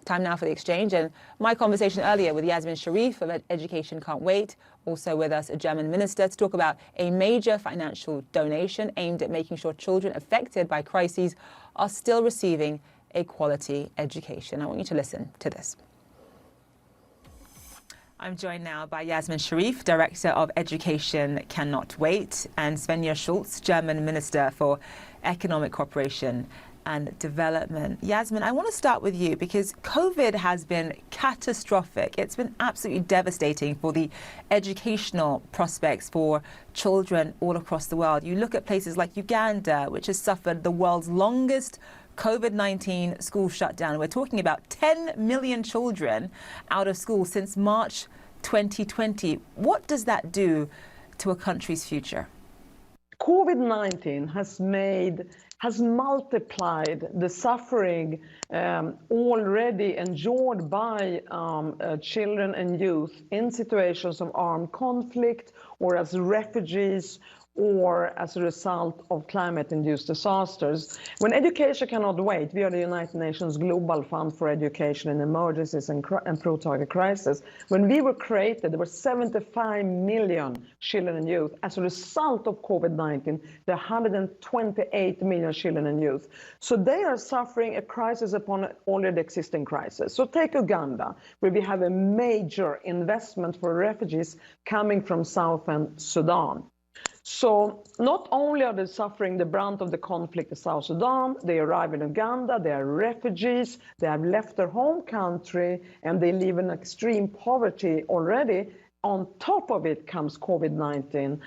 Time now for the exchange. And my conversation earlier with Yasmine Sherif of Education Can't Wait, also with us a German minister, to talk about a major financial donation aimed at making sure children affected by crises are still receiving a quality education. I want you to listen to this. I'm joined now by Yasmine Sherif, Director of Education Cannot Wait, and Svenja Schulze, German Minister for Economic Cooperation and Development. Yasmine, I want to start with you because COVID has been catastrophic. It's been absolutely devastating for the educational prospects for children all across the world. You look at places like Uganda, which has suffered the world's longest COVID-19 school shutdown. We're talking about 10 million children out of school since March 2020. What does that do to a country's future? COVID-19 has multiplied the suffering already endured by children and youth in situations of armed conflict or as refugees or as a result of climate-induced disasters. When Education Cannot Wait, we are the United Nations Global Fund for Education in Emergencies and Pro-Target Crisis. When we were created, there were 75 million children and youth. As a result of COVID-19, there are 128 million children and youth. So they are suffering a crisis upon an already existing crisis. So take Uganda, where we have a major investment for refugees coming from Southern Sudan. So not only are they suffering the brunt of the conflict in South Sudan, they arrive in Uganda, they are refugees, they have left their home country, and they live in extreme poverty already. On top of it comes COVID-19,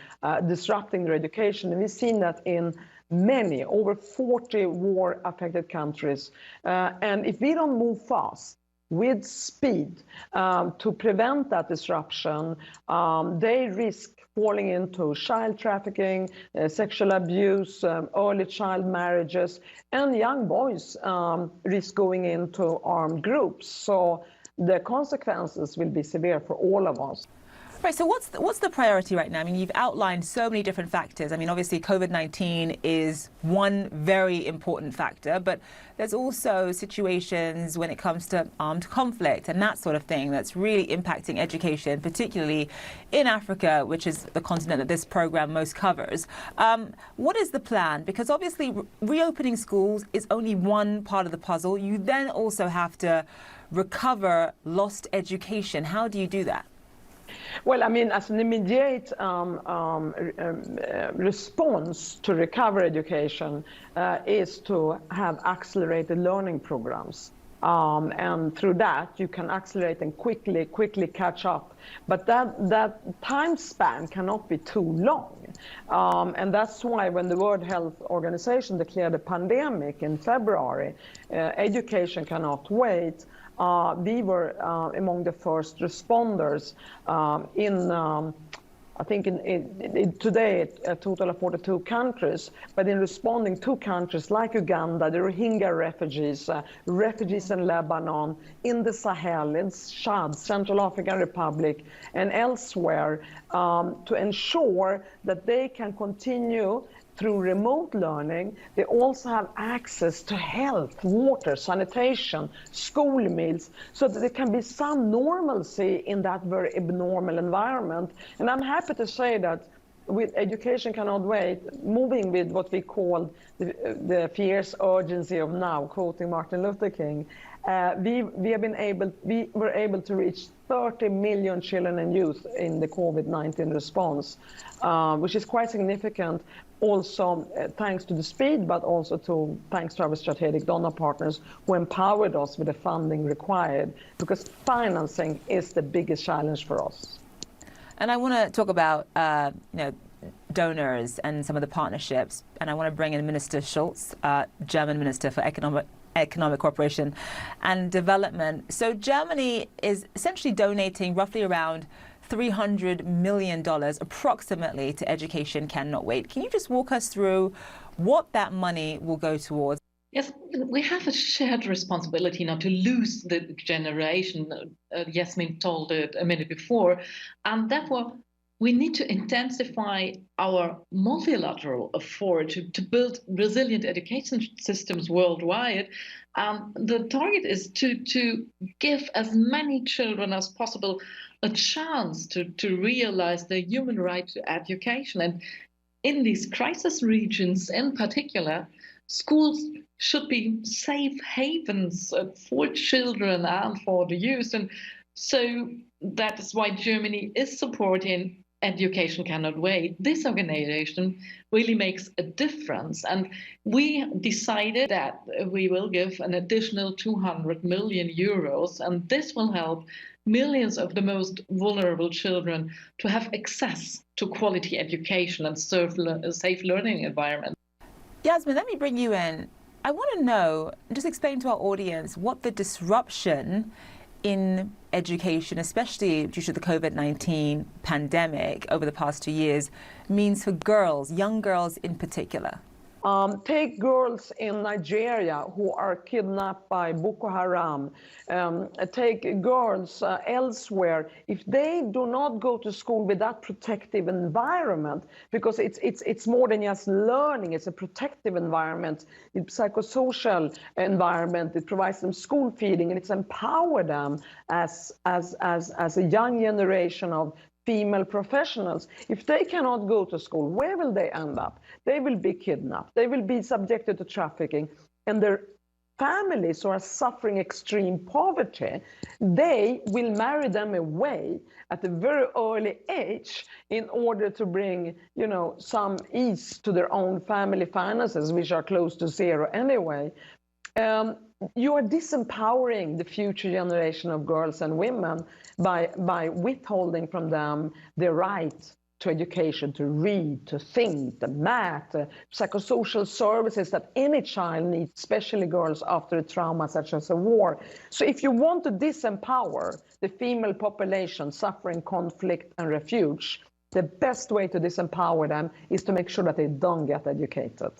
disrupting their education. And we've seen that in many, over 40 war-affected countries. And if we don't move fast, with speed, to prevent that disruption, they risk falling into child trafficking, sexual abuse, early child marriages, and young boys risk going into armed groups. So the consequences will be severe for all of us. Right, so what's the priority right now? I mean, you've outlined so many different factors. I mean, obviously, COVID-19 is one very important factor, but there's also situations when it comes to armed conflict and that sort of thing that's really impacting education, particularly in Africa, which is the continent that this program most covers. What is the plan? Because obviously, reopening schools is only one part of the puzzle. You then also have to recover lost education. How do you do that? Well, I mean, as an immediate response to recover education is to have accelerated learning programs. And through that, you can accelerate and quickly catch up. But that time span cannot be too long. And that's why when the World Health Organization declared a pandemic in February, Education Cannot Wait, we were among the first responders I think today a total of 42 countries, but in responding to countries like Uganda, the Rohingya refugees, refugees in Lebanon, in the Sahel, in Chad, Central African Republic, and elsewhere, to ensure that they can continue through remote learning. They also have access to health, water, sanitation, school meals, so that there can be some normalcy in that very abnormal environment. And I'm happy to say that with Education Cannot Wait, moving with what we call the fierce urgency of now, quoting Martin Luther King, we were able to reach 30 million children and youth in the COVID-19 response, which is quite significant. Also, thanks to the speed, but also thanks to our strategic donor partners who empowered us with the funding required, because financing is the biggest challenge for us. And I want to talk about donors and some of the partnerships, and I want to bring in Minister Schulze, German Minister for Economic Cooperation and Development. So Germany is essentially donating roughly around $300 million approximately to Education Cannot Wait. Can you just walk us through what that money will go towards? Yes, we have a shared responsibility not to lose the generation. Yasmine told it a minute before, and therefore we need to intensify our multilateral effort to build resilient education systems worldwide. The target is to give as many children as possible a chance to realize the human right to education. And in these crisis regions in particular, schools should be safe havens for children and for the youth. And so that is why Germany is supporting Education Cannot Wait. This organization really makes a difference. And we decided that we will give an additional 200 million euros, and this will help millions of the most vulnerable children to have access to quality education and safe learning environment. Yasmine, let me bring you in. I want to know, just explain to our audience what the disruption in education, especially due to the COVID-19 pandemic over the past 2 years, means for girls, young girls in particular. Take girls in Nigeria who are kidnapped by Boko Haram. Take girls elsewhere. If they do not go to school with that protective environment, because it's more than just learning, it's a protective environment, it's a psychosocial environment, it provides them school feeding, and it's empower them as a young generation of female professionals. If they cannot go to school, where will they end up? They will be kidnapped. They will be subjected to trafficking. And their families who are suffering extreme poverty, they will marry them away at a very early age in order to bring, some ease to their own family finances, which are close to zero anyway. You are disempowering the future generation of girls and women by withholding from them the right to education, to read, to think, the math, psychosocial services that any child needs, especially girls after a trauma such as a war. So if you want to disempower the female population suffering conflict and refuge, the best way to disempower them is to make sure that they don't get educated.